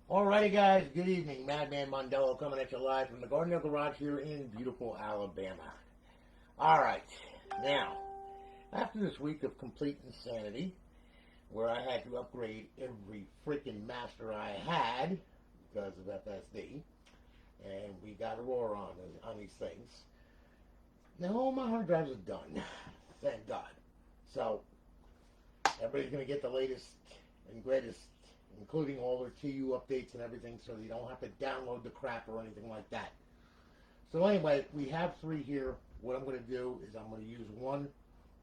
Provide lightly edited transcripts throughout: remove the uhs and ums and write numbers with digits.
Alrighty guys, good evening. Madman Mondello coming at you live from the Garden Garage here in beautiful Alabama. Alright, now, after this week of complete insanity, where I had to upgrade every freaking master I had because of FSD, and we got Aurora on these things, now all my hard drives are done, thank God. So, everybody's going to get the latest and greatest, including all their TU updates and everything, so you don't have to download the crap or anything like that. So anyway, we have three here. What I'm going to do is I'm going to use one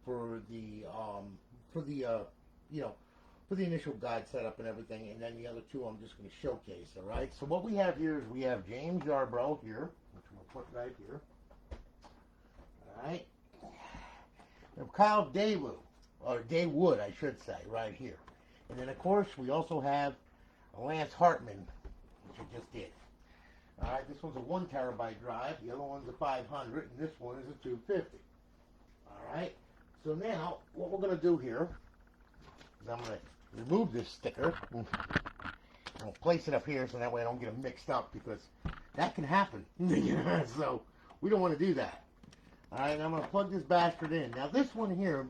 for the initial guide setup and everything, and then the other two I'm just going to showcase. All right. So what we have here is we have James Yarbrough here, which we'll put right here. All right. We have Kyle Daywood, I should say, right here. And then, of course, we also have Alliance Hartman, which I just did. All right, this one's a 1 terabyte drive. The other one's a 500, and this one is a 250. All right, so now what we're going to do here is I'm going to remove this sticker. I'll place it up here so that way I don't get them mixed up, because that can happen. So we don't want to do that. All right, I'm going to plug this bastard in. Now, this one here,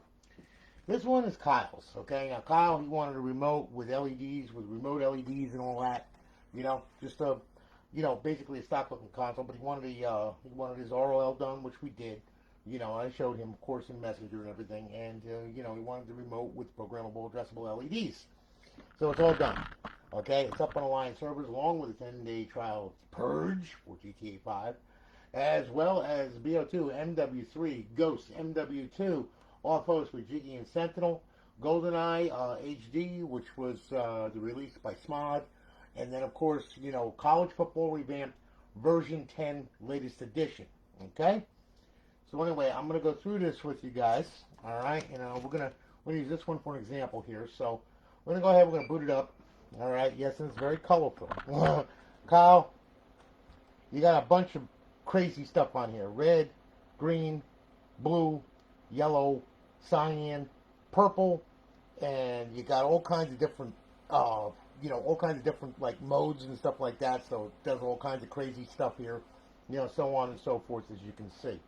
this one is Kyle's, okay? Now, Kyle, he wanted a remote with LEDs, with remote LEDs and all that. You know, just a, basically a stock-looking console. But he wanted his ROL done, which we did. You know, I showed him, of course, in Messenger and everything. And, he wanted the remote with programmable, addressable LEDs. So it's all done, okay? It's up on Alliance Servers, along with a 10-day trial Purge for GtaV, as well as BO2, MW3, Ghost, MW2, Offhosts with Jiggy and Sentinel, Goldeneye HD, which was the release by Smod, and then of course, College Football Revamped version 10 latest edition. Okay? So anyway, I'm gonna go through this with you guys. Alright, we're gonna use this one for an example here. So we're gonna go ahead, we're gonna boot it up. Alright, yes, and it's very colorful. Kyle, you got a bunch of crazy stuff on here. Red, green, blue, yellow, cyan, purple, and you got all kinds of different, all kinds of different like modes and stuff like that. So it does all kinds of crazy stuff here, so on and so forth, as you can see.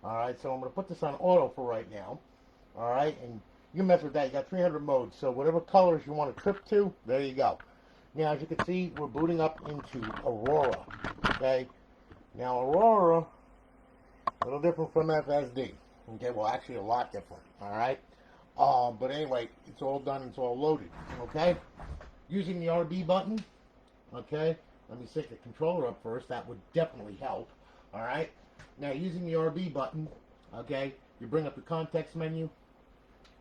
All right, so I'm going to put this on auto for right now. All right, and you can mess with that. You got 300 modes, so whatever colors you want to trip to, there you go. Now, as you can see, we're booting up into Aurora. Okay, now Aurora, a little different from FSD. Okay, well, actually a lot different, all right? But anyway, it's all done, it's all loaded, okay? Using the RB button, okay? Let me sync the controller up first. That would definitely help, all right? Now, using the RB button, okay, you bring up the context menu,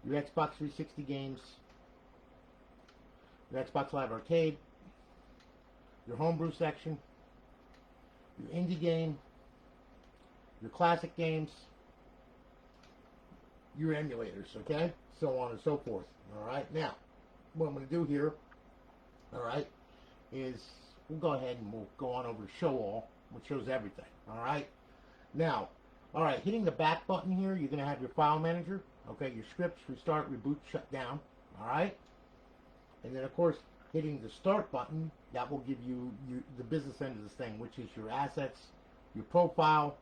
your Xbox 360 games, your Xbox Live Arcade, your homebrew section, your indie game, your classic games, your emulators, okay? So on and so forth. All right. Now, what I'm going to do here, all right, is we'll go ahead and we'll go on over to Show All, which shows everything. All right. Now, all right, hitting the back button here, you're going to have your file manager, okay, your scripts, restart, reboot, shut down. All right. And then, of course, hitting the start button, that will give you the business end of this thing, which is your assets, your profile,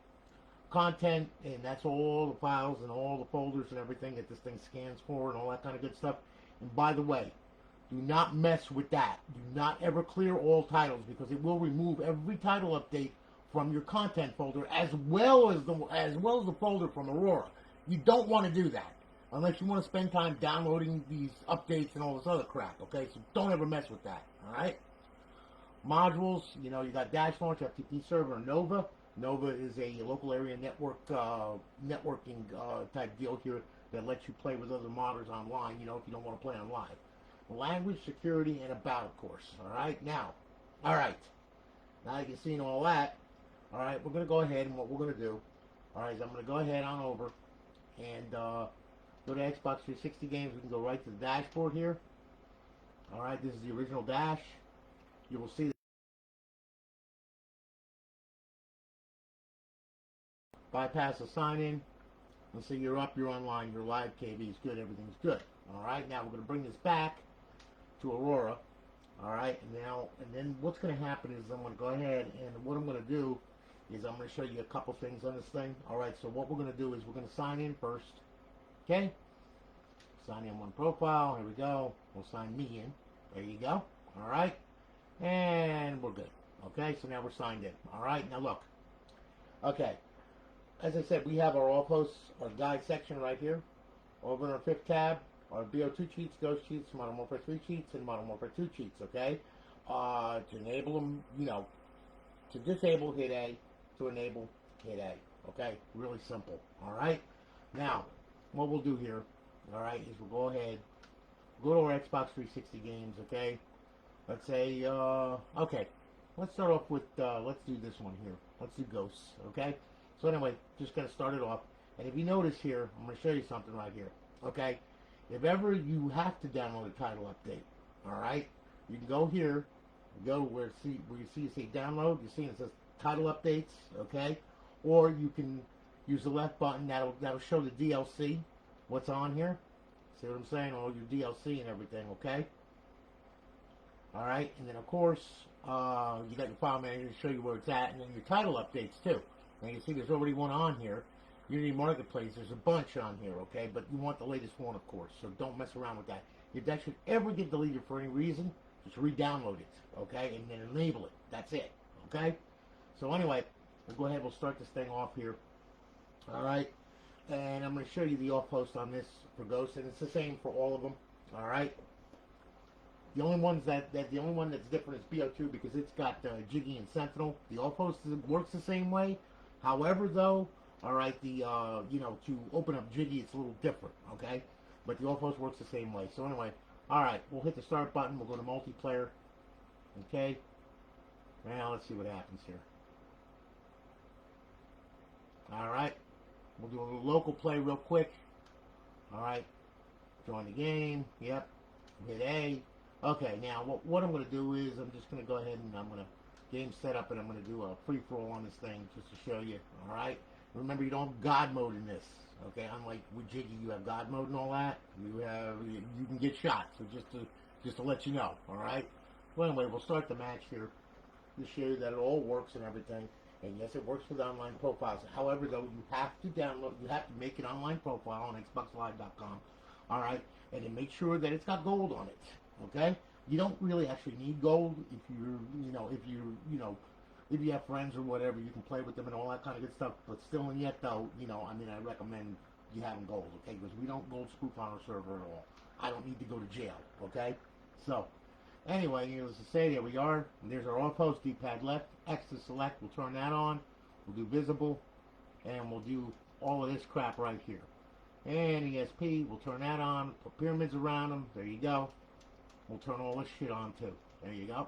content, and that's all the files and all the folders and everything that this thing scans for and all that kind of good stuff. And by the way, do not mess with that. Do not ever clear all titles, because it will remove every title update from your content folder, as well as the folder from Aurora. You don't want to do that unless you want to spend time downloading these updates and all this other crap. Okay, so don't ever mess with that. All right. Modules, you got Dash Launch, FTP Server, Nova. Nova is a local area network networking type deal here that lets you play with other modders online, if you don't want to play on live. Language, security, and about, of course. All right, now you can see all that. All right, we're going to go ahead, and what we're going to do, all right, is I'm going to go ahead on over and go to Xbox 360 games. We can go right to the dashboard here. All right, this is the original dash. You will see bypass the sign-in. And so you're up, you're online, you're live, KV is good, everything's good. All right, now we're going to bring this back to Aurora. All right, and and what's going to happen is I'm going to go ahead and what I'm going to do is I'm going to show you a couple things on this thing. Alright, so what we're going to do is we're going to sign in first. Okay? Sign in one profile. Here we go. We'll sign me in. There you go. Alright? And we're good. Okay, so now we're signed in. Alright, now look. Okay. As I said, we have our Offhosts, our guide section right here. Over in our 5th tab, our BO2 cheats, Ghost cheats, Modern Warfare 3 cheats, and Modern Warfare 2 cheats, okay? To enable them, you know, to disable, hit A. To enable, hit A. Okay? Really simple. Alright? Now, what we'll do here, alright, is we'll go ahead, go to our Xbox 360 games, okay? Let's say, okay. Let's start off with, let's do this one here. Let's do Ghosts, okay? So anyway, just going to start it off. And if you notice here, I'm going to show you something right here, okay? If ever you have to download a title update, alright? You can go here, go where you see it say download, you see it says title updates, okay? Or you can use the left button, that'll show the DLC, what's on here. See what I'm saying? All your DLC and everything, okay? Alright, and then of course, you got your file manager to show you where it's at, and then your title updates too. Now you see there's already one on here. Unity Marketplace, there's a bunch on here, okay? But you want the latest one, of course, so don't mess around with that. If that should ever get deleted for any reason, just re-download it, okay? And then enable it. That's it, okay? So anyway, we'll go ahead, we'll start this thing off here. Alright? And I'm going to show you the Offhost on this for Ghost, and it's the same for all of them, alright? The only one that's different is BO2 because it's got Jiggy and Sentinel. The Offhost works the same way. However, though, all right, the you know, to open up Jiggy, it's a little different, okay? But the Offhost works the same way. So anyway, all right, we'll hit the start button. We'll go to multiplayer, okay? Now let's see what happens here. All right, we'll do a little local play real quick. All right, join the game. Yep, hit A. Okay, now what I'm going to do is I'm just going to go ahead and I'm going to game setup and I'm going to do a free-for-all on this thing just to show you, alright? Remember, you don't have God mode in this, okay? Unlike with Jiggy, you have God mode and all that. You can get shot, so just to let you know, alright? Well, anyway, we'll start the match here to show you that it all works and everything. And yes, it works with online profiles. However, though, you have to make an online profile on XboxLive.com, alright? And then make sure that it's got gold on it. Okay, you don't really actually need gold if you have friends or whatever, you can play with them and all that kind of good stuff. But still, and yet though, I mean, I recommend you having gold, okay? Because we don't gold spoof on our server at all. I don't need to go to jail, okay? So, anyway, needless to say, there we are. And there's our Offhost, D-pad left, X to select. We'll turn that on. We'll do visible, and we'll do all of this crap right here. And ESP, we'll turn that on. Put pyramids around them. There you go. We'll turn all this shit on too. There you go.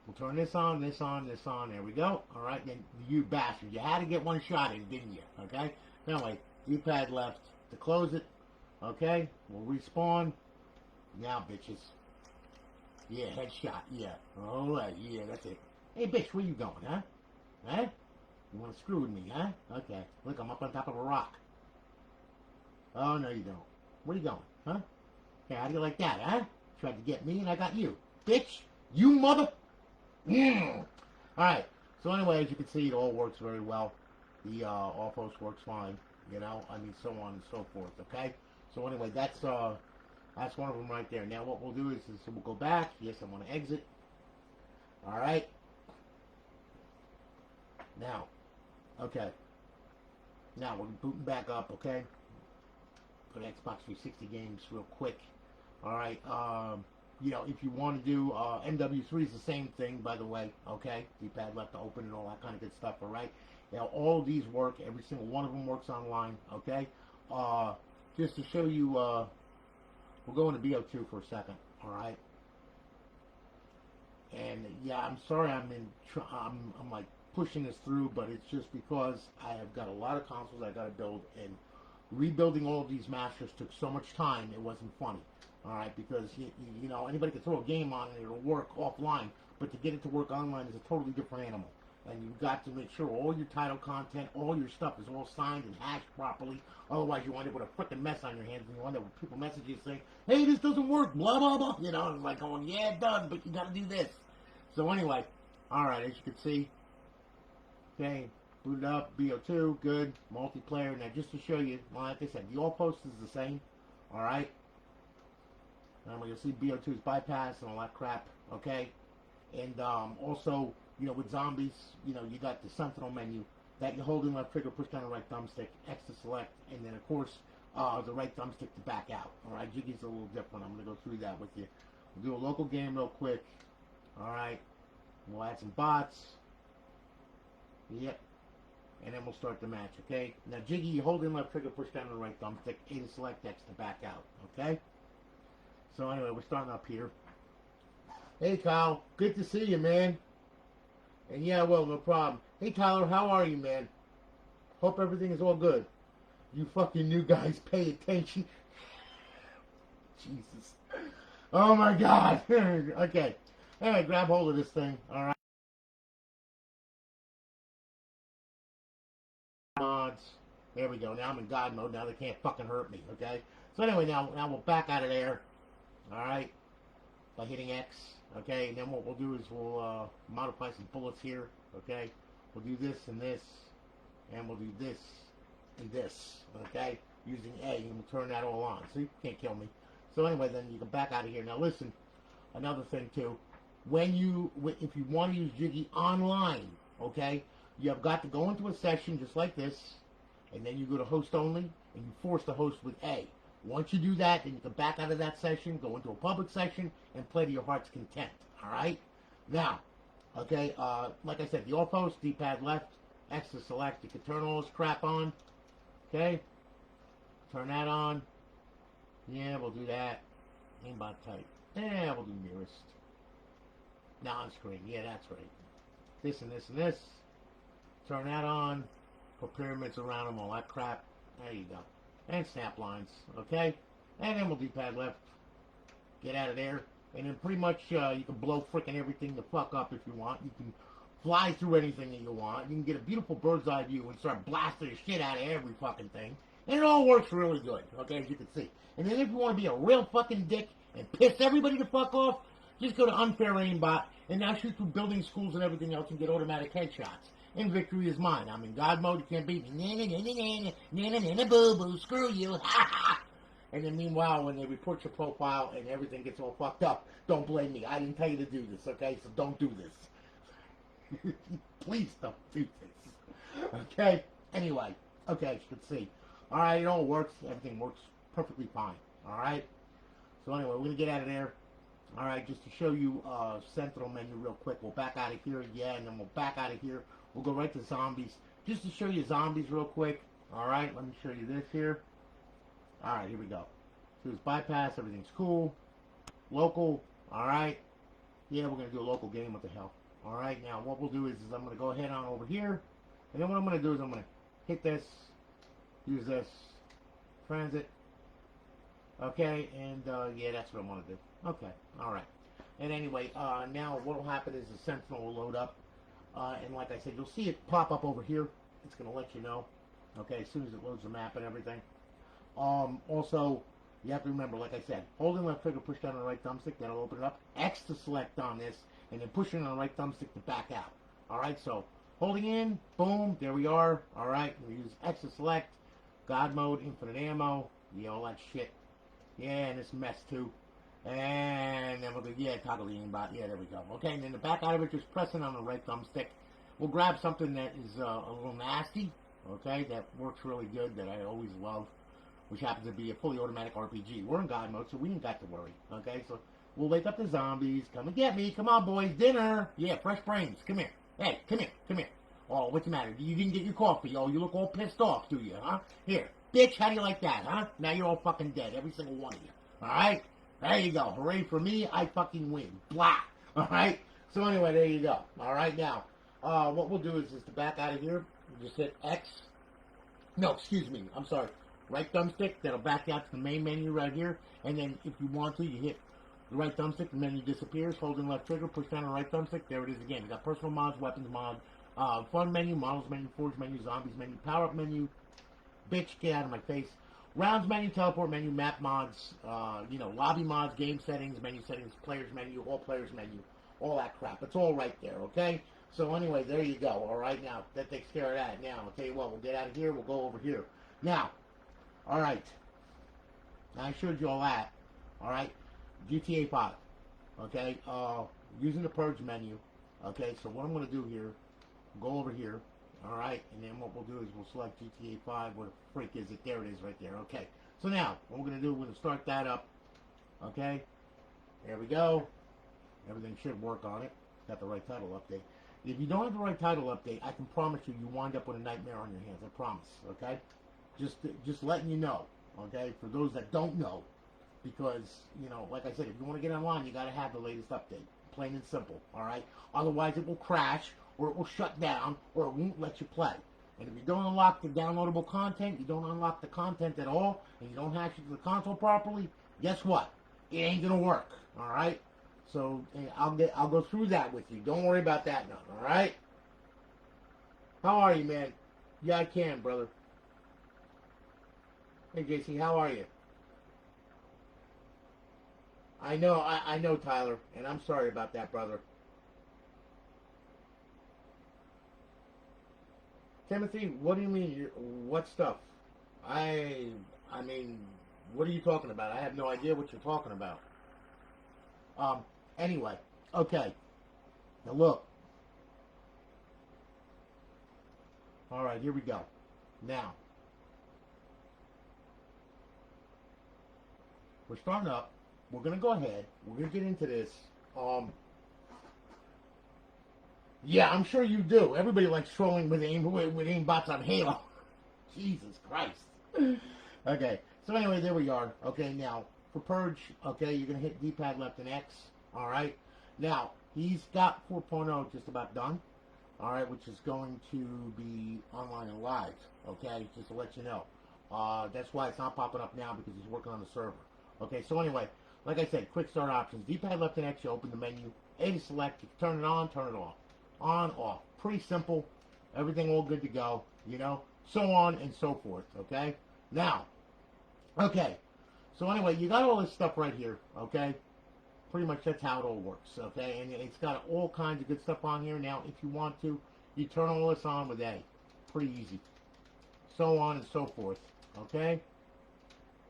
We'll turn this on, this on, this on. There we go. Alright, then you bastard. You had to get one shot in, didn't you? Okay? Anyway, D-pad left to close it. Okay? We'll respawn. Now, bitches. Yeah, headshot. Yeah. Alright, yeah, that's it. Hey, bitch, where you going, huh? Huh? You want to screw with me, huh? Okay. Look, I'm up on top of a rock. Oh, no, you don't. Where you going, huh? Hey, how do you like that, huh? Tried to get me and I got you. Bitch! You mother... Alright, so anyway, as you can see, it all works very well. The Offhost works fine, I mean, so on and so forth, okay? So anyway, that's one of them right there. Now what we'll do is we'll go back. Yes, I want to exit. Alright. Now, okay. Now, we're booting back up, okay? Go to Xbox 360 games real quick. Alright, if you want to do, MW3 is the same thing, by the way, okay? D-pad left to open and all that kind of good stuff, alright? Now, all of these work, every single one of them works online, okay? Just to show you, we'll go into BO2 for a second, alright? And, yeah, I'm sorry I'm like, pushing this through, but it's just because I have got a lot of consoles I got to build, and rebuilding all of these masters took so much time, it wasn't funny. Alright, because, anybody can throw a game on and it'll work offline, but to get it to work online is a totally different animal. And you've got to make sure all your title content, all your stuff is all signed and hashed properly. Otherwise, you wind up with a freaking mess on your hands, and you wind up with people messaging saying, hey, this doesn't work, blah, blah, blah. And it's like going, yeah, it does, but you got to do this. So anyway, alright, as you can see, okay, booted up, BO2, good, multiplayer. Now just to show you, well, like I said, the Offhosts is the same, alright? You'll see BO2 is bypass and all that crap, okay? And also, you know, with zombies, you know, you got the Sentinel menu that you hold in left trigger, push down the right thumbstick, X to select, and then of course, the right thumbstick to back out. Alright, Jiggy's a little different. I'm going to go through that with you. We'll do a local game real quick. Alright, we'll add some bots. Yep. And then we'll start the match, okay? Now, Jiggy, you hold in left trigger, push down the right thumbstick, A to select, X to back out, okay? So anyway, we're starting up here. Hey, Kyle. Good to see you, man. And yeah, well, no problem. Hey, Tyler, how are you, man? Hope everything is all good. You fucking new guys pay attention. Jesus. Oh, my God. Okay. Anyway, grab hold of this thing, all right? Mods. There we go. Now I'm in God mode. Now they can't fucking hurt me, okay? So anyway, now we'll back out of there. All right, by hitting X, okay, and then what we'll do is we'll modify some bullets here, okay, we'll do this and this, and we'll do this and this, okay, using A, and we'll turn that all on, so you can't kill me. So anyway, then you can back out of here. Now listen, another thing too, if you want to use Jiggy online, okay, you have got to go into a session just like this, and then you go to host only, and you force the host with A. Once you do that, then you can back out of that session, go into a public session, and play to your heart's content. Alright? Now, okay, like I said, the Offhosts, D-pad left, X to select. You can turn all this crap on. Okay? Turn that on. Yeah, we'll do that. Aimbot type. Yeah, we'll do nearest. Now on screen. Yeah, that's right. This and this and this. Turn that on. Put pyramids around them, all that crap. There you go. And snap lines, okay? And then we'll D-pad left. Get out of there. And then pretty much you can blow frickin' everything the fuck up if you want. You can fly through anything that you want. You can get a beautiful bird's eye view and start blasting the shit out of every fucking thing. And it all works really good, okay, as you can see. And then if you want to be a real fucking dick and piss everybody the fuck off, just go to unfair aimbot and now shoot through buildings, schools, and everything else and get automatic headshots. And victory is mine. I'm in God mode. You can't beat me. Boo-boo. Screw you. And then meanwhile, when they report your profile and everything gets all fucked up, don't blame me. I didn't tell you to do this, okay? So don't do this. Please don't do this. Okay? Anyway. Okay, as you can see. Alright, it all works. Everything works perfectly fine. Alright? So anyway, we're going to get out of there. Alright, just to show you Sentinel menu real quick. We'll back out of here. Yeah, and then we'll back out of here. We'll go right to zombies. Just to show you zombies real quick. Alright, let me show you this here. Alright, here we go. So it's bypass, everything's cool. Local, alright. Yeah, we're going to do a local game, what the hell. Alright, now what we'll do is I'm going to go ahead on over here. And then what I'm going to do is I'm going to hit this. Use this. Transit. Okay, and yeah, that's what I want to do. Okay, alright. And anyway, now what will happen is the Sentinel will load up. And like I said, you'll see it pop up over here. It's going to let you know, okay, as soon as it loads the map and everything. Also, you have to remember, like I said, holding left trigger, push down on the right thumbstick, that'll open it up. X to select on this, and then pushing on the right thumbstick to back out. Alright, so holding in, boom, there we are. Alright, we use X to select, God mode, infinite ammo, yeah, all that shit. Yeah, and this mess too. And then we'll do, yeah, toggle the aimbot. Yeah, there we go. Okay, and then the back out of it, just pressing on the right thumbstick. We'll grab something that is a little nasty, okay, that works really good, that I always love, which happens to be a fully automatic RPG. We're in God mode, so we ain't got to worry, okay? So we'll wake up the zombies. Come and get me. Come on, boys. Dinner. Yeah, fresh brains. Come here. Hey, come here. Come here. Oh, what's the matter? You didn't get your coffee. Oh, you look all pissed off, do you, huh? Here. Bitch, how do you like that, huh? Now you're all fucking dead, every single one of you. All right? There you go. Hooray for me. I fucking win. Blah. All right? So anyway, there you go. All right, now, what we'll do is to back out of here, you just hit X. No, excuse me. I'm sorry. Right thumbstick. That'll back you out to the main menu right here. And then if you want to, you hit the right thumbstick. The menu disappears. Holding left trigger. Push down the right thumbstick. There it is again. You got personal mods, weapons mod, fun menu, models menu, forge menu, zombies menu, power up menu. Bitch, get out of my face. Rounds menu, teleport menu, map mods, lobby mods, game settings, menu settings, players menu, all players menu, all that crap. It's all right there, okay? So anyway, there you go. All right, now that takes care of that. Now, I'll tell you what, we'll get out of here. We'll go over here. Now, all right. Now, I showed you all that. All right, GTA 5. Okay, using the purge menu. Okay, so what I'm going to do here, go over here. All right, and then what we'll do is we'll select GTA 5. Where the freak is it? There it is right there. Okay, so now what we're going to do, we're going to start that up. Okay, there we go. Everything should work on it. Got the right title update. If you don't have the right title update, I can promise you, you wind up with a nightmare on your hands. I promise. Okay, just letting you know. Okay, for those that don't know, because you know, like I said, if you want to get online, you got to have the latest update. Plain and simple. All right. Otherwise, it will crash, or it will shut down, or it won't let you play. And if you don't unlock the downloadable content, you don't unlock the content at all, and you don't hack it to the console properly, guess what? It ain't gonna work. All right. So I'll go through that with you. Don't worry about that none. All right. How are you, man? Yeah, I can, brother. Hey, JC, how are you? I know, Tyler, and I'm sorry about that, brother. Timothy, what do you mean? What stuff? I mean, what are you talking about? I have no idea what you're talking about. Anyway, okay. Now look. All right, here we go. Now, we're starting up. We're going to go ahead. We're going to get into this. Yeah, I'm sure you do. Everybody likes trolling with aimbots on Halo. Jesus Christ. Okay, so anyway, there we are. Okay, now, for Purge, okay, you're going to hit D-pad left and X. All right. Now, he's got 4.0 just about done. All right, which is going to be online and live. Okay, just to let you know. That's why it's not popping up now, because he's working on the server. Okay, so anyway, like I said, quick start options. D-pad left and X, you open the menu. A to select, you turn it on, turn it off. On, off. Pretty simple. Everything all good to go, you know. So on and so forth, okay? Now, okay. So anyway, you got all this stuff right here, okay? Pretty much that's how it all works, okay? And it's got all kinds of good stuff on here. Now, if you want to, you turn all this on with A. Pretty easy. So on and so forth, okay?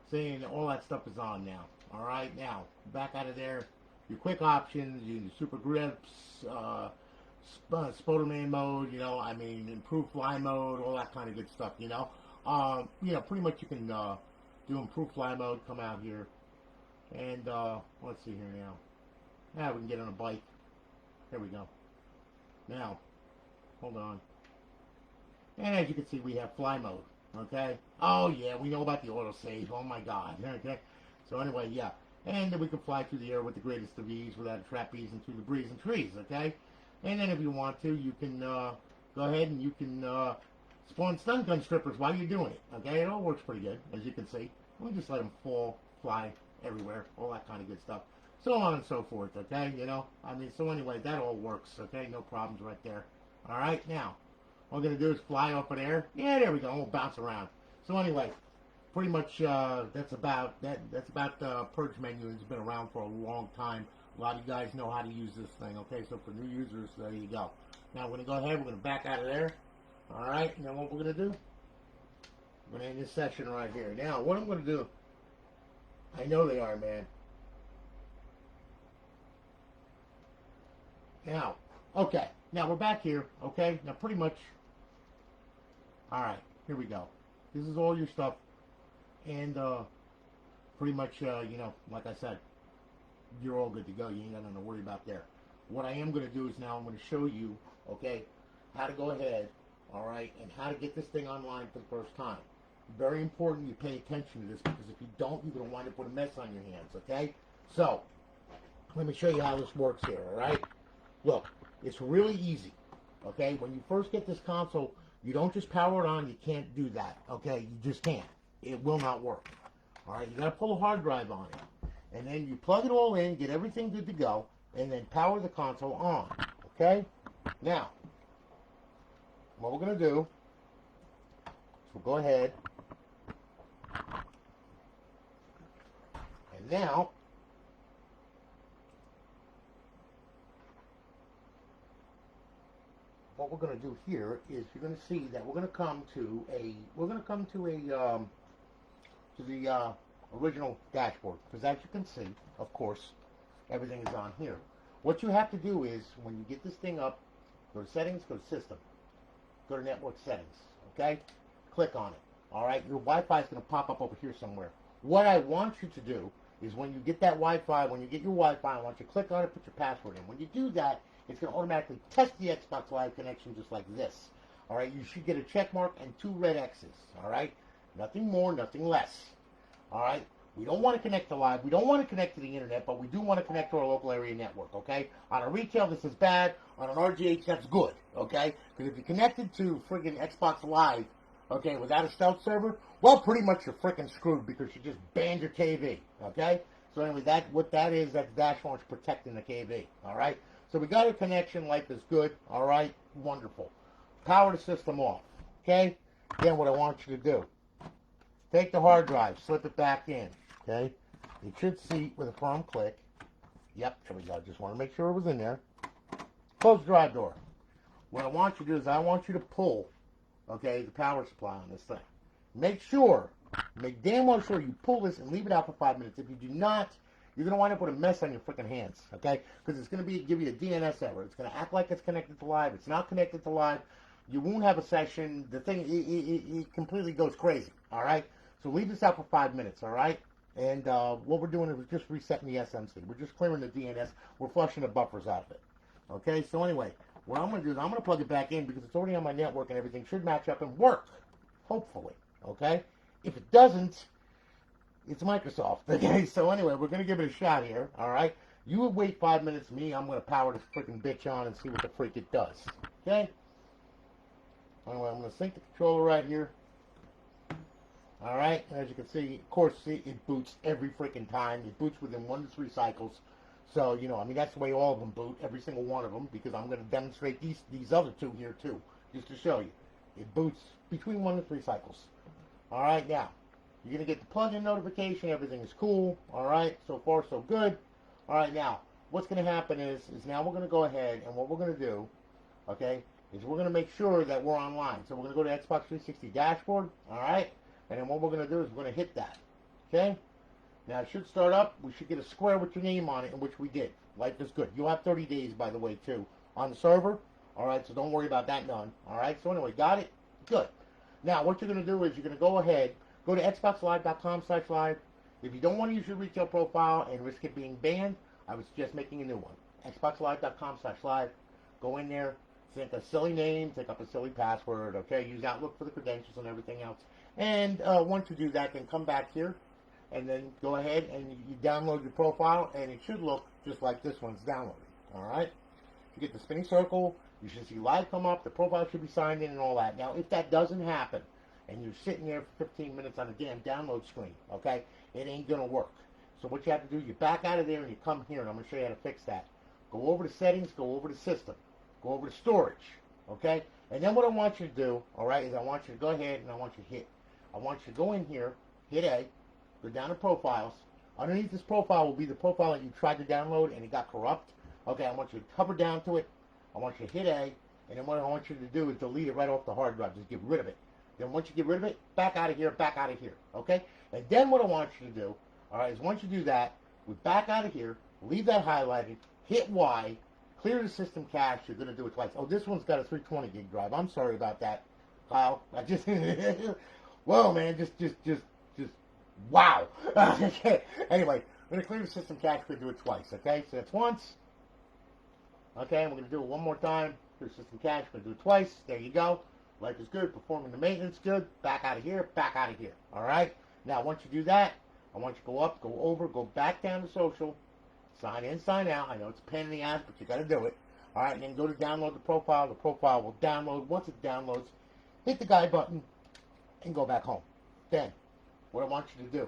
See, all that stuff is on now. All right, now, back out of there. Your quick options, your super grips, Spoderman mode, you know, I mean, improved fly mode, all that kind of good stuff, you know. Pretty much you can do improved fly mode, come out here. And, let's see here now. Now we can get on a bike. There we go. Now, hold on. And as you can see, we have fly mode, okay? Oh, yeah, we know about the autosave. Oh, my God, okay? So anyway, yeah. And then we can fly through the air with the greatest of ease without trapeze and through the breeze and trees, okay? And then if you want to, you can go ahead and you can spawn stun gun strippers while you're doing it, okay? It all works pretty good, as you can see. We just let them fall, fly everywhere, all that kind of good stuff. So on and so forth, okay? You know, I mean, so anyway, that all works, okay? No problems right there. All right, now, what we're going to do is fly off in air. Yeah, there we go. We'll bounce around. So anyway, pretty much that's about the Purge menu. It's been around for a long time. A lot of you guys know how to use this thing, okay? So for new users, there you go. Now we're going to go ahead. We're going to back out of there. All right, and then what we're going to do, we're going to end this session right here. Now, what I'm going to do, I know they are, man. Now, okay. Now, we're back here, okay? Now, pretty much, all right, here we go. This is all your stuff. And pretty much, you know, like I said, you're all good to go. You ain't got nothing to worry about there. What I am going to do is now I'm going to show you, okay, how to go ahead, all right, and how to get this thing online for the first time. Very important you pay attention to this, because if you don't, you're going to wind up with a mess on your hands, okay? So, let me show you how this works here, all right? Look, it's really easy, okay? When you first get this console, you don't just power it on. You can't do that, okay? You just can't. It will not work. All right, you got to pull a hard drive on it. And then you plug it all in, get everything good to go, and then power the console on, okay? Now, what we're going to do is we'll go ahead. And now, what we're going to do here is you're going to see that we're going to come to the original dashboard, because as you can see, of course, everything is on here. What you have to do is, when you get this thing up, go to settings, go to system, go to network settings, okay? Click on it, all right? Your Wi-Fi is going to pop up over here somewhere. What I want you to do is when you get that Wi-Fi, when you get your Wi-Fi, I want you to click on it, put your password in. When you do that, it's going to automatically test the Xbox Live connection just like this, all right? You should get a check mark and 2 red X's, all right? Nothing more, nothing less, all right? We don't want to connect to live. We don't want to connect to the internet, but we do want to connect to our local area network, okay? On a retail, this is bad. On an RGH, that's good, okay? Because if you're connected to friggin' Xbox Live, okay, without a stealth server, well, pretty much you're frickin' screwed because you just banned your KV, okay? So anyway, what that is, that's Dash Launch protecting the KV, all right? So we got a connection. Life is good, all right? Wonderful. Power the system off, okay? Again, what I want you to do, take the hard drive, slip it back in, okay? It should seat with a firm click. Yep, there we go. Just want to make sure it was in there. Close the drive door. What I want you to do is I want you to pull, okay, the power supply on this thing. Make damn well sure you pull this and leave it out for 5 minutes. If you do not, you're going to wind up with a mess on your freaking hands, okay? Because it's going to give you a DNS error. It's going to act like it's connected to live. It's not connected to live. You won't have a session. The thing, it completely goes crazy, all right? So leave this out for 5 minutes, all right? And what we're doing is we're just resetting the SMC. We're just clearing the DNS. We're flushing the buffers out of it, okay? So anyway, what I'm going to do is I'm going to plug it back in because it's already on my network and everything should match up and work, hopefully, okay? If it doesn't, it's Microsoft, okay? So anyway, we're going to give it a shot here, all right? You would wait 5 minutes. Me, I'm going to power this freaking bitch on and see what the freak it does, okay? Anyway, I'm going to sync the controller right here. All right, as you can see, of course, it boots every freaking time. It boots within 1 to 3 cycles. So, you know, I mean, that's the way all of them boot, every single one of them, because I'm going to demonstrate these other 2 here, too, just to show you. It boots between 1 to 3 cycles. All right, now, you're going to get the plug-in notification. Everything is cool. All right, so far, so good. All right, now, what's going to happen is now we're going to go ahead, and what we're going to do, okay, is we're going to make sure that we're online. So we're going to go to Xbox 360 dashboard, all right? And then what we're going to do is we're going to hit that, okay? Now, it should start up. We should get a square with your name on it, in which we did. Life is good. You'll have 30 days, by the way, too, on the server. All right, so don't worry about that none. All right, so anyway, got it? Good. Now, what you're going to do is you're going to go ahead, go to xboxlive.com/live. If you don't want to use your retail profile and risk it being banned, I would suggest making a new one. xboxlive.com/live. Go in there, think a silly name, take up a silly password, okay? Use Outlook for the credentials and everything else. And once you do that, then come back here, and then go ahead and you download your profile, and it should look just like this one's downloaded, all right? You get the spinning circle, you should see live come up, the profile should be signed in and all that. Now, if that doesn't happen, and you're sitting there for 15 minutes on a damn download screen, okay, it ain't going to work. So what you have to do, you back out of there and you come here, and I'm going to show you how to fix that. Go over to settings, go over to system, go over to storage, okay? And then what I want you to do, all right, is I want you to go ahead and I want you to go in here, hit A, go down to profiles. Underneath this profile will be the profile that you tried to download and it got corrupt. Okay, I want you to hover down to it. I want you to hit A, and then what I want you to do is delete it right off the hard drive. Just get rid of it. Then once you get rid of it, back out of here, okay? And then what I want you to do, all right, is once you do that, we back out of here, leave that highlighted, hit Y, clear the system cache. You're going to do it twice. Oh, this one's got a 320 gig drive. I'm sorry about that, Kyle. I just, whoa, man, just, wow. Okay. Anyway, we're going to clear the system cache. We're going to do it twice, okay? So that's once. Okay, and we're going to do it one more time. Clear system cache. We're going to do it twice. There you go. Life is good. Performing the maintenance good. Back out of here. All right? Now, once you do that, I want you to go up, go over, go back down to social. Sign in, sign out. I know it's a pain in the ass, but you got to do it. All right, and then go to download the profile. The profile will download. Once it downloads, hit the guy button and go back home. Then, what I want you to do,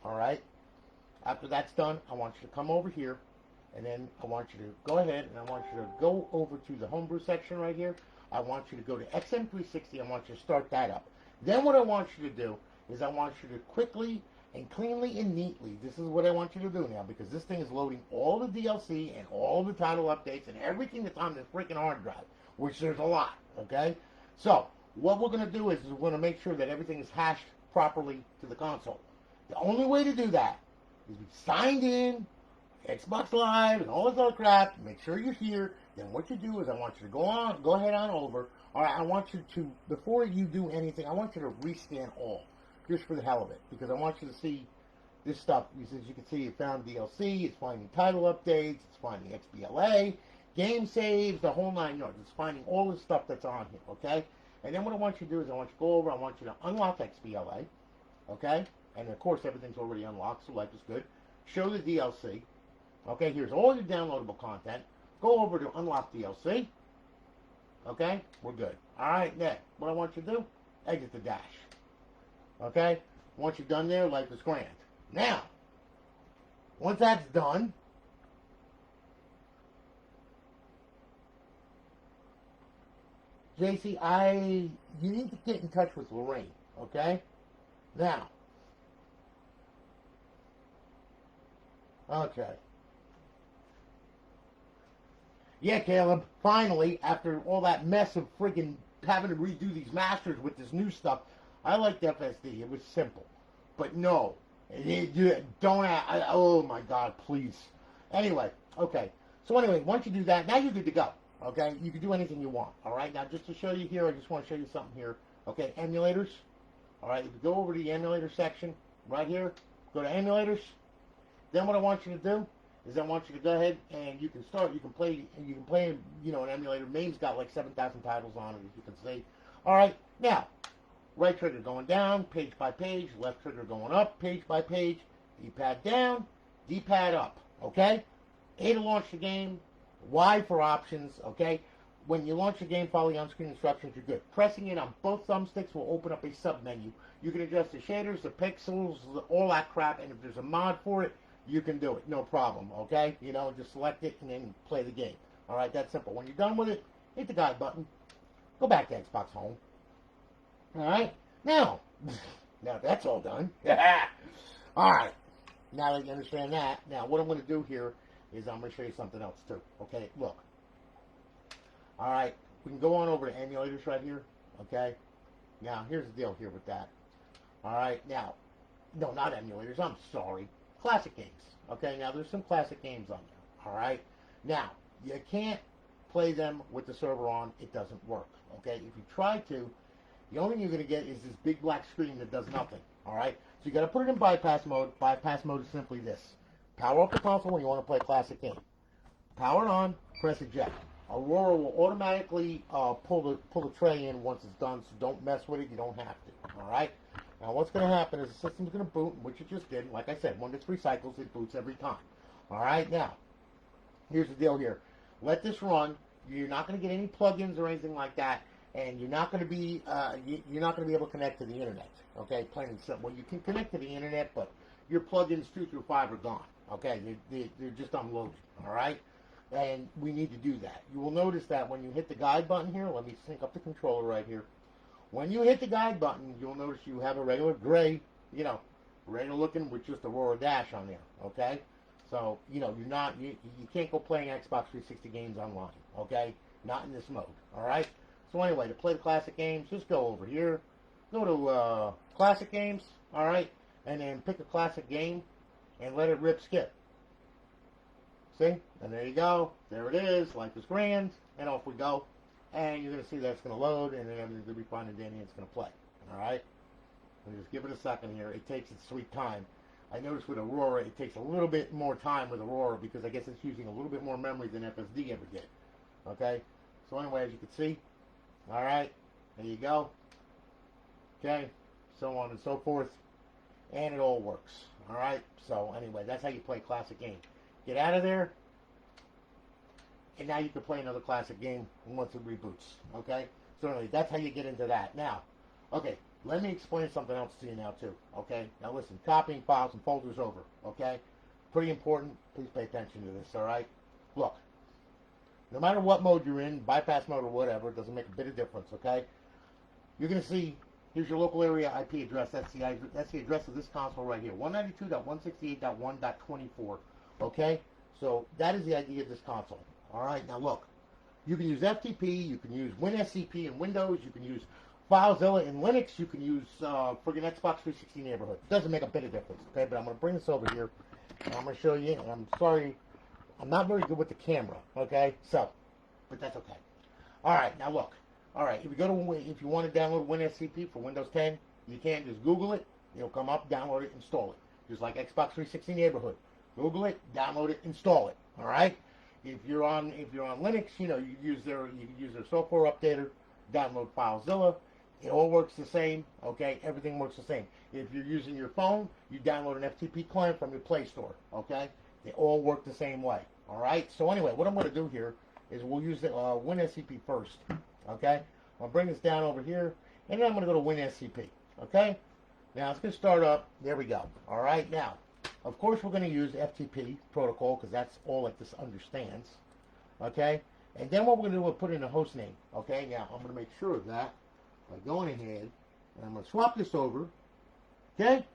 all right, after that's done, I want you to come over here, and then I want you to go ahead, and I want you to go over to the homebrew section right here. I want you to go to XM360. I want you to start that up. Then what I want you to do is I want you to quickly and cleanly and neatly, this is what I want you to do now, because this thing is loading all the DLC and all the title updates and everything that's on this freaking hard drive. which there's a lot, okay? So, what we're going to do is we're going to make sure that everything is hashed properly to the console. The only way to do that is be signed in, Xbox Live, and all this other crap. Make sure you're here. Then what you do is I want you to go ahead on over. All right, I want you to, before you do anything, I want you to rescan all, just for the hell of it, because I want you to see this stuff. As you can see, it found DLC, it's finding title updates, it's finding XBLA, game saves, the whole 9 yards. It's finding all the stuff that's on here, okay? And then what I want you to do is I want you to go over, I want you to unlock XBLA, okay? And of course, everything's already unlocked, so life is good. Show the DLC. Okay, here's all your downloadable content. Go over to unlock DLC. Okay, we're good. All right, next, what I want you to do, exit the dash. Okay, once you're done there, life is grand. Now, once that's done, JC, you need to get in touch with Lorraine, okay? Now, okay. Yeah, Caleb, finally, after all that mess of friggin' having to redo these masters with this new stuff, I liked FSD. It was simple. But no, oh my God, please. Anyway, okay. So anyway, once you do that, now you're good to go. Okay? You can do anything you want. All right? Now, just to show you here, I just want to show you something here. Okay, emulators. All right, if you go over to the emulator section, right here, go to emulators. Then what I want you to do is I want you to go ahead and you can play, you know, an emulator. MAME's got like 7,000 titles on it, as you can see. All right, now, right trigger going down, page by page, left trigger going up, page by page, D-pad down, D-pad up, okay? A to launch the game, Y for options, okay? When you launch the game, follow the on-screen instructions, you're good. Pressing it on both thumbsticks will open up a sub-menu. You can adjust the shaders, the pixels, all that crap, and if there's a mod for it, you can do it, no problem, okay? You know, just select it and then play the game. All right, that's simple. When you're done with it, hit the guide button, go back to Xbox Home. All right, now that's all done. All right, now that you understand that, now what I'm going to do here is I'm going to show you something else too, okay? Look. All right, we can go on over to emulators right here, okay? Now, here's the deal here with that. All right, now, no, not emulators, I'm sorry. Classic games, okay? Now, there's some classic games on there, all right? Now, you can't play them with the server on. It doesn't work, okay? If you try to, the only thing you're going to get is this big black screen that does nothing, all right? So you got to put it in bypass mode. Bypass mode is simply this. Power up the console when you want to play a classic game. Power it on, press eject. Aurora will automatically pull the tray in once it's done, so don't mess with it. You don't have to, all right? Now, what's going to happen is the system's going to boot, which it just did. Like I said, 1 to 3 cycles, it boots every time. All right? Now, here's the deal here. Let this run. You're not going to get any plugins or anything like that, and you're not going to be able to connect to the internet. Okay? Plain and simple. Well, you can connect to the internet, but your plugins 2 through 5 are gone. Okay? They're just unloaded. All right? And we need to do that. You will notice that when you hit the guide button here, let me sync up the controller right here. When you hit the guide button, you'll notice you have a regular gray, you know, regular looking with just Aurora dash on there, okay? So, you know, you can't go playing Xbox 360 games online, okay? Not in this mode, all right? So anyway, to play the classic games, just go over here, go to classic games, all right? And then pick a classic game and let it rip skip. See? And there you go. There it is. Life is grand. And off we go. And you're going to see that it's going to load, and then everything's going to be fine and dandy, and it's going to play. All right? And just give it a second here. It takes its sweet time. I noticed with Aurora, it takes a little bit more time with Aurora because I guess it's using a little bit more memory than FSD ever did. Okay? So anyway, as you can see, all right, there you go. Okay? So on and so forth. And it all works. All right? So anyway, that's how you play a classic game. Get out of there, and now you can play another classic game once it reboots, okay? So anyway, that's how you get into that. Now, okay, let me explain something else to you now, too, okay? Now listen, copying files and folders over, okay? Pretty important. Please pay attention to this, all right? Look, no matter what mode you're in, bypass mode or whatever, it doesn't make a bit of difference, okay? You're going to see, here's your local area IP address. That's the address of this console right here, 192.168.1.24. Okay, so that is the idea of this console. All right, now look, You can use FTP, you can use WinSCP in Windows, you can use FileZilla in Linux, you can use friggin' Xbox 360 Neighborhood. Doesn't make a bit of difference, okay? But I'm going to bring this over here, and I'm going to show you, and I'm sorry, I'm not very good with the camera, okay? So, but that's okay. All right, now look. All right, if you want to download WinSCP for Windows 10, you can just Google it. It'll come up, download it, install it. Just like Xbox 360 Neighborhood. Google it, download it, install it. All right. If you're on Linux, you can use their software updater, download FileZilla. It all works the same. Okay, everything works the same. If you're using your phone, you download an FTP client from your Play Store. Okay, they all work the same way. All right. So anyway, what I'm going to do here is we'll use the WinSCP first. Okay, I'll bring this down over here, and then I'm going to go to WinSCP. Okay. Now it's going to start up. There we go. All right. Now, of course, we're going to use FTP protocol because that's all that this understands. Okay. And then what we're going to do is put in a host name. Okay. Now I'm going to make sure of that by going ahead, and I'm going to swap this over. Okay.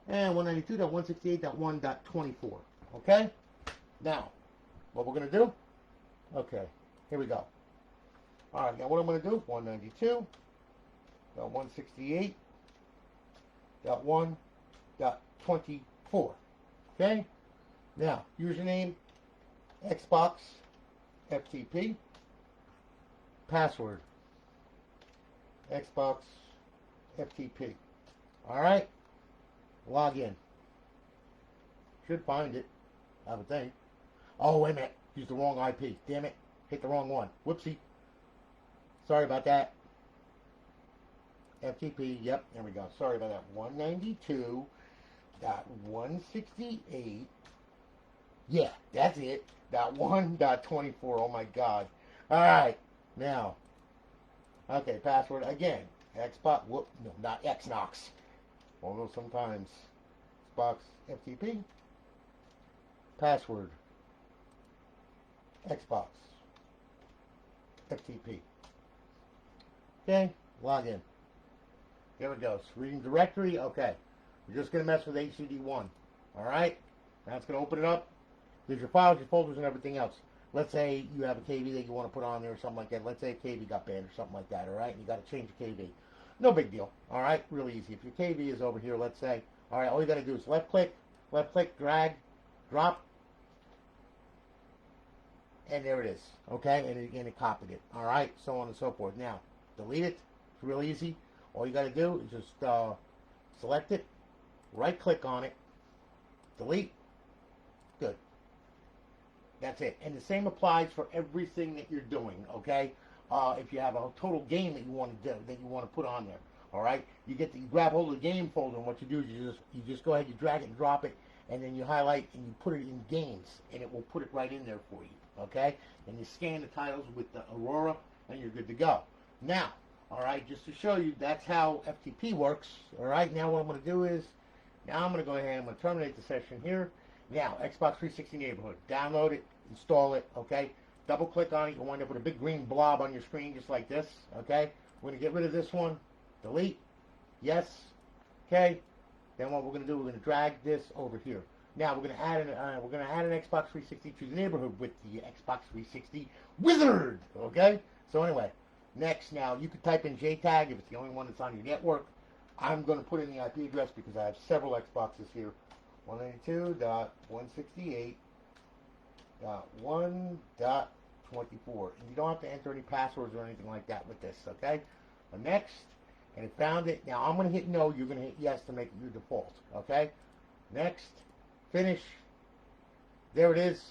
And 192.168.1.24. Okay. Now, what we're going to do? Okay. Here we go. All right. Now what I'm going to do? 192.168.1.24. Okay. Now, username, Xbox, FTP, password, Xbox, FTP. All right. Log in. Should find it, I would think. Oh, wait a minute. Used the wrong IP. Damn it. Hit the wrong one. Whoopsie. Sorry about that. FTP. Yep. There we go. Sorry about that. 192.168. Yeah, that's it. .1.24. Oh my God. All right. Now. Okay. Password again. Xbox. Whoop. No, not Xnox. Although sometimes Xbox FTP. Password. Xbox. FTP. Okay. Log in. There it goes. Reading directory. Okay. We're just going to mess with HCD1. All right. Now it's going to open it up. There's your files, your folders, and everything else. Let's say you have a KV that you want to put on there or something like that. Let's say a KV got banned or something like that. All right. And you got to change the KV. No big deal. All right. Really easy. If your KV is over here, let's say. All right. All you got to do is left click, drag, drop. And there it is. Okay. And it copied it. All right. So on and so forth. Now, delete it. It's real easy. All you got to do is just select it, right click on it, delete. Good. That's it. And the same applies for everything that you're doing, okay? If you have a total game that you want to do, that you want to put on there, all right? You grab hold of the game folder, and what you do is you just go ahead, you drag it and drop it, and then you highlight and you put it in games, and it will put it right in there for you, okay? And you scan the titles with the Aurora, and you're good to go. Now, all right, just to show you, that's how FTP works. All right, now what I'm going to do is, now I'm going to go ahead and I'm going to terminate the session here. Now, Xbox 360 Neighborhood. Download it, install it, okay? Double click on it. You'll wind up with a big green blob on your screen just like this, okay? We're going to get rid of this one. Delete. Yes. Okay. Then what we're going to do, we're going to drag this over here. Now, we're going to add an Xbox 360 to the neighborhood with the Xbox 360 Wizard, okay? So anyway. Next, now, you could type in GtaV if it's the only one that's on your network. I'm going to put in the IP address because I have several Xboxes here. 192.168.1.24. And you don't have to enter any passwords or anything like that with this, okay? But next, and it found it. Now, I'm going to hit no. You're going to hit yes to make it your default, okay? Next, finish. There it is.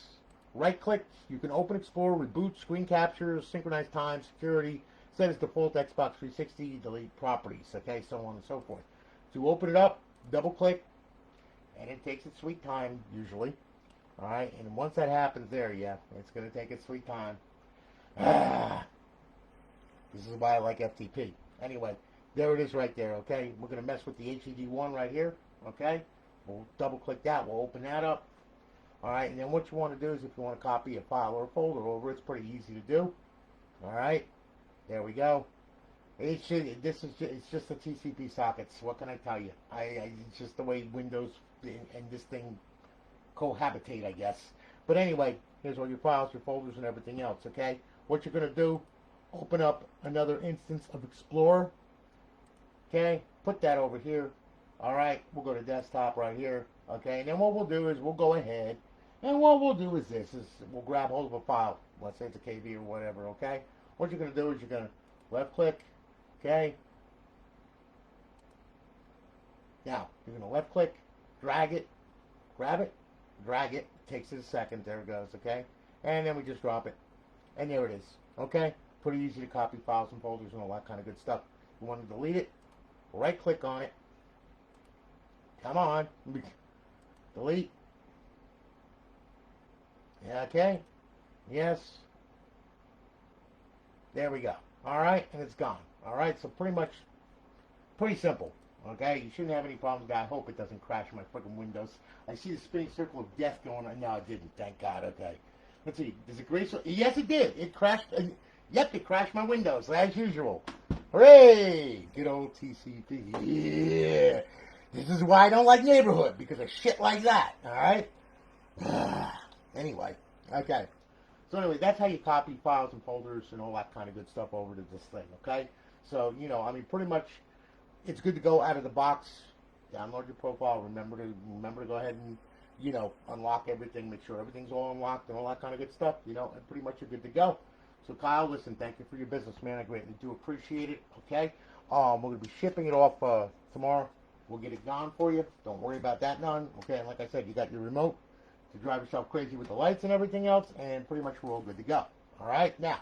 Right-click. You can open Explorer, reboot, screen capture, synchronize time, security. Set as default Xbox 360, delete properties, okay, so on and so forth. To open it up, double-click, and it takes its sweet time, usually. All right, and once that happens there, yeah, it's going to take its sweet time. This is why I like FTP. Anyway, there it is right there, okay? We're going to mess with the HED1 right here, okay? We'll double-click that. We'll open that up. All right, and then what you want to do is if you want to copy a file or a folder over, it's pretty easy to do. All right, there we go. It's just the TCP sockets. What can I tell you? It's just the way Windows and this thing cohabitate, I guess. But anyway, Here's all your files, your folders, and everything else, okay? What you're going to do, open up another instance of Explorer, okay? Put that over here. All right, we'll go to desktop right here, okay? And then what we'll do is we'll go ahead, and what we'll do is this, is we'll grab hold of a file. Let's say it's a KV or whatever, okay? What you're going to do is you're going to left-click, okay? Now, you're going to left-click, drag it, grab it, drag it. Takes it a second. There it goes, okay? And then we just drop it. And there it is, okay? Pretty easy to copy files and folders and all that kind of good stuff. You want to delete it, right-click on it. Come on. Delete. Yeah, okay? Yes. There we go. All right? And it's gone. All right? So pretty simple. Okay? You shouldn't have any problems. I hope it doesn't crash my freaking Windows. I see the spinning circle of death going on. No, it didn't. Thank God. Okay. Let's see. Does it grace? Yes, it did. It crashed. Yep, it crashed my Windows as usual. Hooray! Good old TCP. Yeah. This is why I don't like Neighborhood, because of shit like that. All right? Anyway. Okay. So anyway, that's how you copy files and folders and all that kind of good stuff over to this thing. Okay? So, you know, I mean, pretty much it's good to go out of the box. Download your profile. Remember to go ahead and, you know, unlock everything. Make sure everything's all unlocked and all that kind of good stuff. You know, and pretty much you're good to go. So Kyle, listen, thank you for your business, man. I greatly do appreciate it. Okay, we're gonna be shipping it off tomorrow. We'll get it gone for you. Don't worry about that none. Okay, and like I said, you got your remote to drive yourself crazy with the lights and everything else, and pretty much we're all good to go. All right, now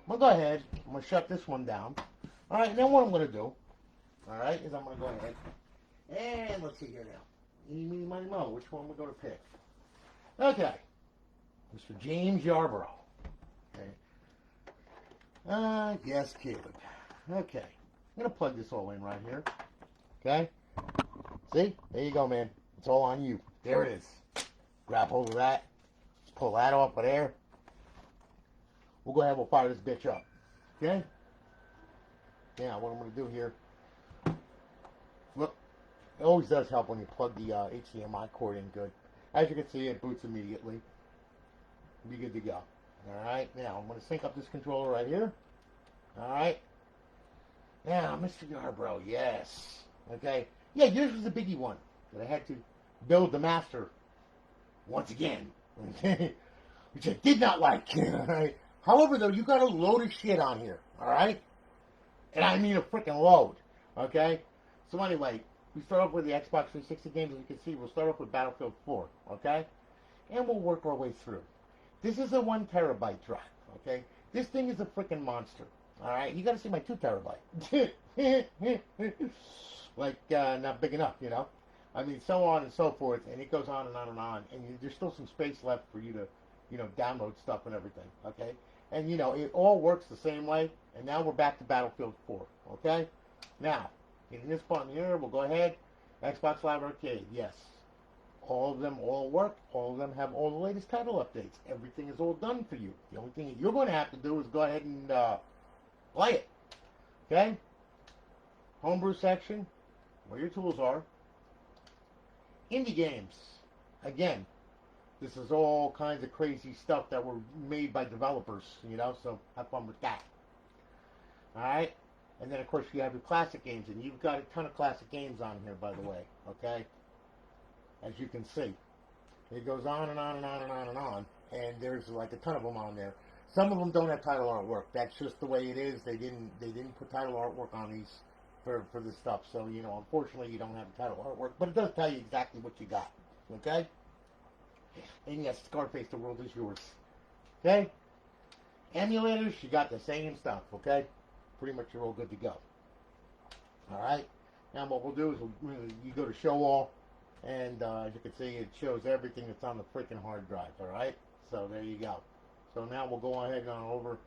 I'm gonna go ahead. I'm gonna shut this one down. All right, and then what I'm gonna do, all right, is I'm gonna go ahead and let's see here now. Eeny, meeny, miny, mo. Which one we're gonna pick? Okay, Mr. James Yarbrough. Okay. Yes, Caleb. Okay, I'm gonna plug this all in right here. Okay. See? There you go, man. It's all on you. There it is. Grab hold of that. Let's pull that off of there. We'll go ahead and we'll fire this bitch up. Okay? Now, what I'm going to do here, look, it always does help when you plug the HDMI cord in good. As you can see, it boots immediately. Be good to go. Alright, now I'm going to sync up this controller right here. Alright. Now, Mr. Yarbrough, yes. Okay. Yeah, yours was the biggie one that I had to build the master once again. Okay. Which I did not like. Alright. However, though, you got a load of shit on here. Alright? And I mean a freaking load. Okay? So anyway, we start off with the Xbox 360 games. As you can see, we'll start off with Battlefield 4. Okay? And we'll work our way through. This is a 1 terabyte drive. Okay? This thing is a freaking monster. Alright? You gotta see my 2 terabyte. Like, not big enough, you know? I mean, so on and so forth, and it goes on and on and on, and there's still some space left for you to, you know, download stuff and everything, okay? And, you know, it all works the same way, and now we're back to Battlefield 4, okay? Now, hitting this button here, we'll go ahead, Xbox Live Arcade, yes. All of them all work, all of them have all the latest title updates. Everything is all done for you. The only thing that you're going to have to do is go ahead and play it, okay? Homebrew section, where your tools are. Indie games. Again, this is all kinds of crazy stuff that were made by developers, you know, so have fun with that. Alright? And then, of course, you have your classic games, and you've got a ton of classic games on here, by the way, okay? As you can see. It goes on and on and on and on and on, and there's like a ton of them on there. Some of them don't have title artwork. That's just the way it is. They didn't put title artwork on these for this stuff. So, you know, unfortunately, you don't have the title artwork. But it does tell you exactly what you got. Okay? And yes, Scarface, the world is yours. Okay? Emulators, you got the same stuff. Okay? Pretty much you're all good to go. Alright? Now what we'll do is you go to show all. And as you can see, it shows everything that's on the freaking hard drive. Alright? So there you go. So now we'll go ahead and on over.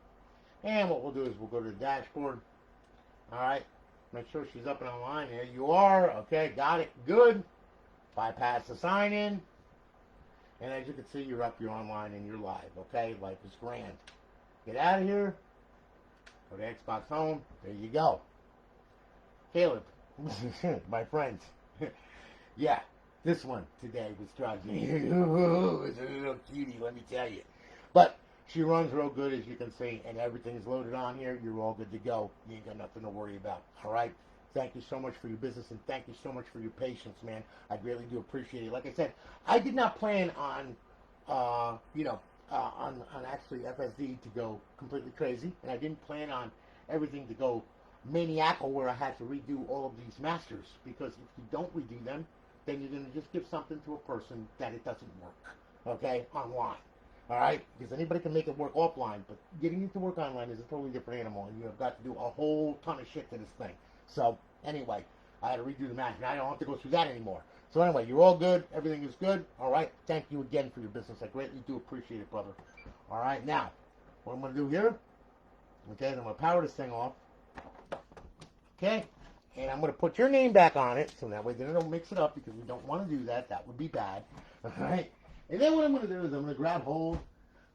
And what we'll do is we'll go to the dashboard. Alright? Make sure she's up and online. There you are. Okay, got it. Good. Bypass the sign-in. And as you can see, you're up, you're online, and you're live. Okay, life is grand. Get out of here. Go to Xbox Home. There you go. Caleb, my friend. Yeah, this one today was struggling. It's a little cutie, let me tell you. But she runs real good, as you can see, and everything's loaded on here. You're all good to go. You ain't got nothing to worry about. All right? Thank you so much for your business, and thank you so much for your patience, man. I really do appreciate it. Like I said, I did not plan on, on actually FSD to go completely crazy, and I didn't plan on everything to go maniacal where I had to redo all of these masters, because if you don't redo them, then you're going to just give something to a person that it doesn't work, okay, online. All right, because anybody can make it work offline, but getting it to work online is a totally different animal, and you have got to do a whole ton of shit to this thing. So, anyway, I had to redo the match, and I don't have to go through that anymore. So, anyway, you're all good. Everything is good. All right, thank you again for your business. I greatly do appreciate it, brother. All right, now, what I'm going to do here, okay, I'm going to power this thing off, okay, and I'm going to put your name back on it, so that way then it'll mix it up, because we don't want to do that. That would be bad. All right. And then what I'm going to do is I'm going to grab hold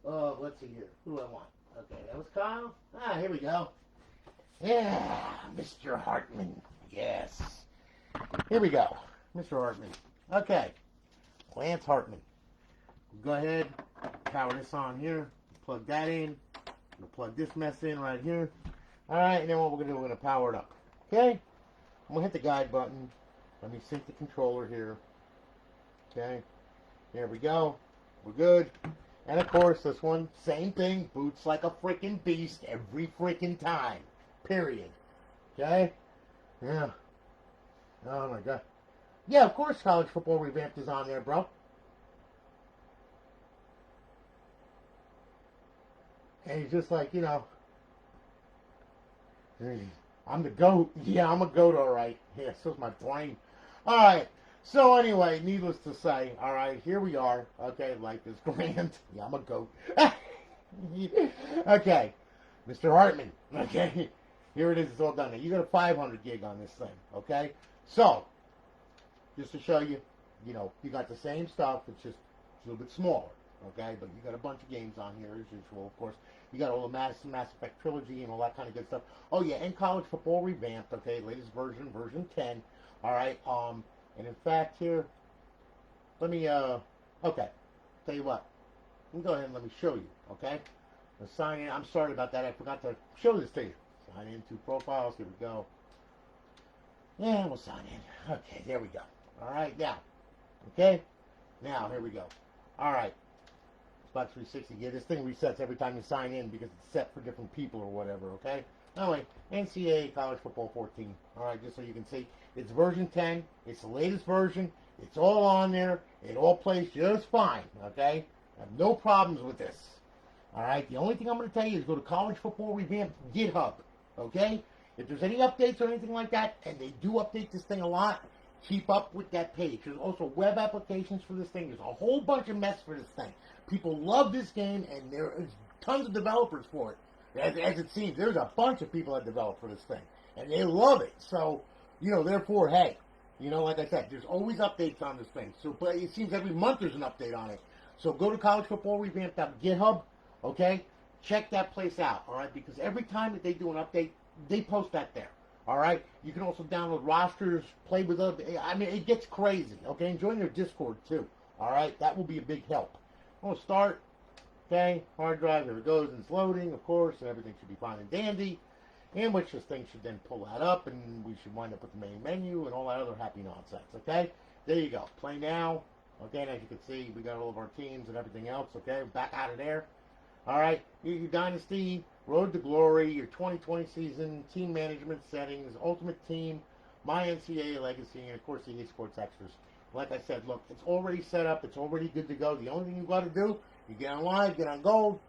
of, let's see here, who do I want? Okay, that was Kyle. Ah, here we go. Yeah, Mr. Hartman. Yes. Here we go, Mr. Hartman. Okay, Lance Hartman. Go ahead, power this on here. Plug that in. I'm going to plug this mess in right here. All right, and then what we're going to do, we're going to power it up. Okay, I'm going to hit the guide button. Let me sync the controller here. Okay. There we go. We're good. And of course, this one, same thing. Boots like a freaking beast every freaking time. Period. Okay? Yeah. Oh my god. Yeah, of course College Football Revamped is on there, bro. And he's just like, I'm the GOAT. Yeah, I'm a GOAT, alright. Yeah, so's my brain. Alright. So anyway, needless to say, all right, here we are. Okay, life is grand. Yeah, I'm a goat. Okay, Mr. Hartman. Okay, here it is. It's all done. Now, you got a 500 gig on this thing. Okay, so just to show you, you got the same stuff. It's just a little bit smaller. Okay, but you got a bunch of games on here as usual. Of course, you got all the Mass Effect trilogy and all that kind of good stuff. Oh yeah, and College Football Revamped. Okay, latest version 10. All right. And in fact here, let me, okay, tell you what, let me go ahead and let me show you, okay? Let's sign in. I'm sorry about that. I forgot to show this to you. Sign into profiles. Here we go. Yeah, we'll sign in. Okay, there we go. All right, now, okay? Now, here we go. All right. Xbox 360. Yeah, this thing resets every time you sign in because it's set for different people or whatever, okay? Anyway, NCAA College Football 14. All right, just so you can see. It's version 10. It's the latest version. It's all on there. It all plays just fine, okay? I have no problems with this. All right? The only thing I'm going to tell you is go to College Football Revamped GitHub, okay? If there's any updates or anything like that, and they do update this thing a lot, keep up with that page. There's also web applications for this thing. There's a whole bunch of mess for this thing. People love this game, and there is tons of developers for it. As it seems, there's a bunch of people that develop for this thing, and they love it. So, therefore, hey, like I said, there's always updates on this thing. So, but it seems every month there's an update on it. So go to collegefootballrevamped.github, okay? Check that place out, all right? Because every time that they do an update, they post that there, all right? You can also download rosters, play with other, I mean, it gets crazy, okay? And join their Discord, too, all right? That will be a big help. I'm going to start. Okay, hard drive, there it goes, and it's loading, of course, and everything should be fine and dandy, in which this thing should then pull that up, and we should wind up with the main menu and all that other happy nonsense, okay? There you go. Play now. Okay, and as you can see, we got all of our teams and everything else, okay? Back out of there. All right, your Dynasty, Road to Glory, your 2020 season, team management settings, Ultimate Team, My NCAA Legacy, and, of course, the eSports Extras. Like I said, look, it's already set up. It's already good to go. The only thing you've got to do, you get on live, get on gold,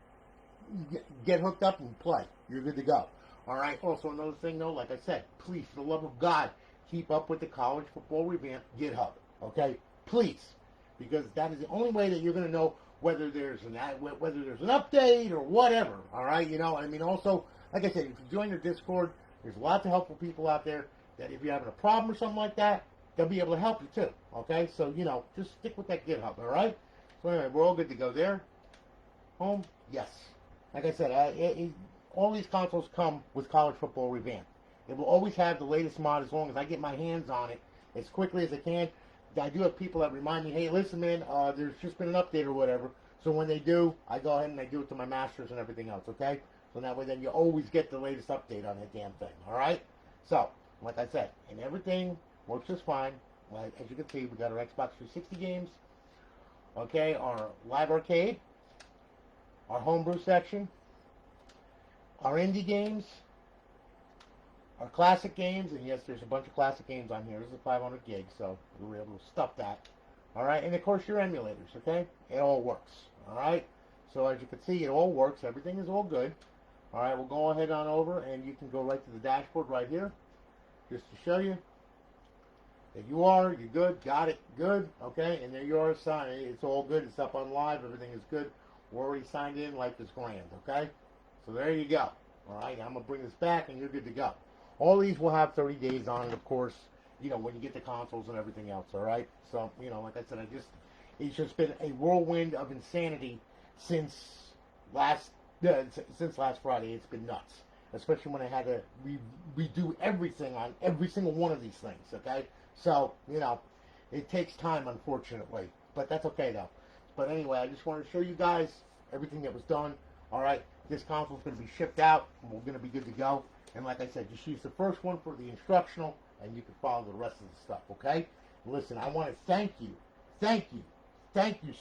get hooked up and play. You're good to go. All right. Also, another thing, though, like I said, please, for the love of God, keep up with the College Football Revamped GitHub. Okay? Please. Because that is the only way that you're going to know whether there's an update or whatever. All right? I mean, also, like I said, if you join their Discord, there's lots of helpful people out there that if you're having a problem or something like that, they'll be able to help you too. Okay? So, just stick with that GitHub. All right? So anyway, we're all good to go there. Home? Yes. Like I said, all these consoles come with College Football Revamped. It will always have the latest mod as long as I get my hands on it as quickly as I can. I do have people that remind me, hey, listen, man, there's just been an update or whatever. So when they do, I go ahead and I do it to my masters and everything else, okay? So that way then you always get the latest update on that damn thing, all right? So, like I said, and everything works just fine. Like, as you can see, we got our Xbox 360 games, okay, our live arcade, our homebrew section, our indie games, our classic games, and yes, there's a bunch of classic games on here. This is a 500 gig, so we were able to stuff that. All right, and of course your emulators, okay? It all works, all right? So as you can see, it all works. Everything is all good. All right, we'll go ahead on over, and you can go right to the dashboard right here, just to show you that you're good, got it, good, okay? And there you are, signed. It's all good. It's up on live. Everything is good. We're already signed in. Life is grand, okay? So there you go. All right, I'm going to bring this back, and you're good to go. All these will have 30 days on it, of course, you know, when you get the consoles and everything else, all right? So, you know, like I said, it's just been a whirlwind of insanity since last Friday. It's been nuts, especially when I had to redo everything on every single one of these things, okay? So, you know, it takes time, unfortunately, but that's okay, though. But anyway, I just wanted to show you guys everything that was done, all right? This console's going to be shipped out, and we're going to be good to go. And like I said, just use the first one for the instructional, and you can follow the rest of the stuff, okay? Listen, I want to thank you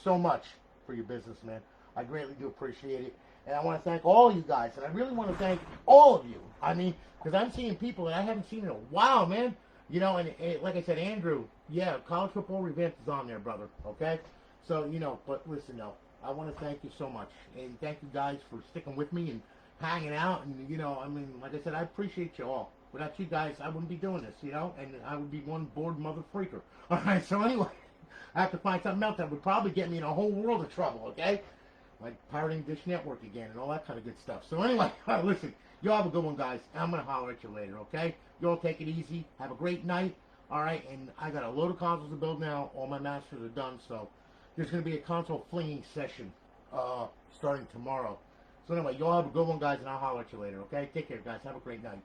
so much for your business, man. I greatly do appreciate it. And I want to thank all you guys, and I really want to thank all of you. I mean, because I'm seeing people that I haven't seen in a while, man. You know, and like I said, Andrew, yeah, College Football Revamped is on there, brother, okay? So, you know, but listen, no, I want to thank you so much. And thank you guys for sticking with me and hanging out. And, you know, I mean, like I said, I appreciate you all. Without you guys, I wouldn't be doing this, you know, and I would be one bored mother freaker. All right, so anyway, I have to find something else that would probably get me in a whole world of trouble, okay? Like pirating Dish Network again and all that kind of good stuff. So anyway, listen, you all have a good one, guys. I'm going to holler at you later, okay? You all take it easy. Have a great night, all right? And I got a load of consoles to build now. All my masters are done, so there's going to be a console flinging session starting tomorrow. So anyway, you all have a good one, guys, and I'll holler at you later, okay? Take care, guys. Have a great night.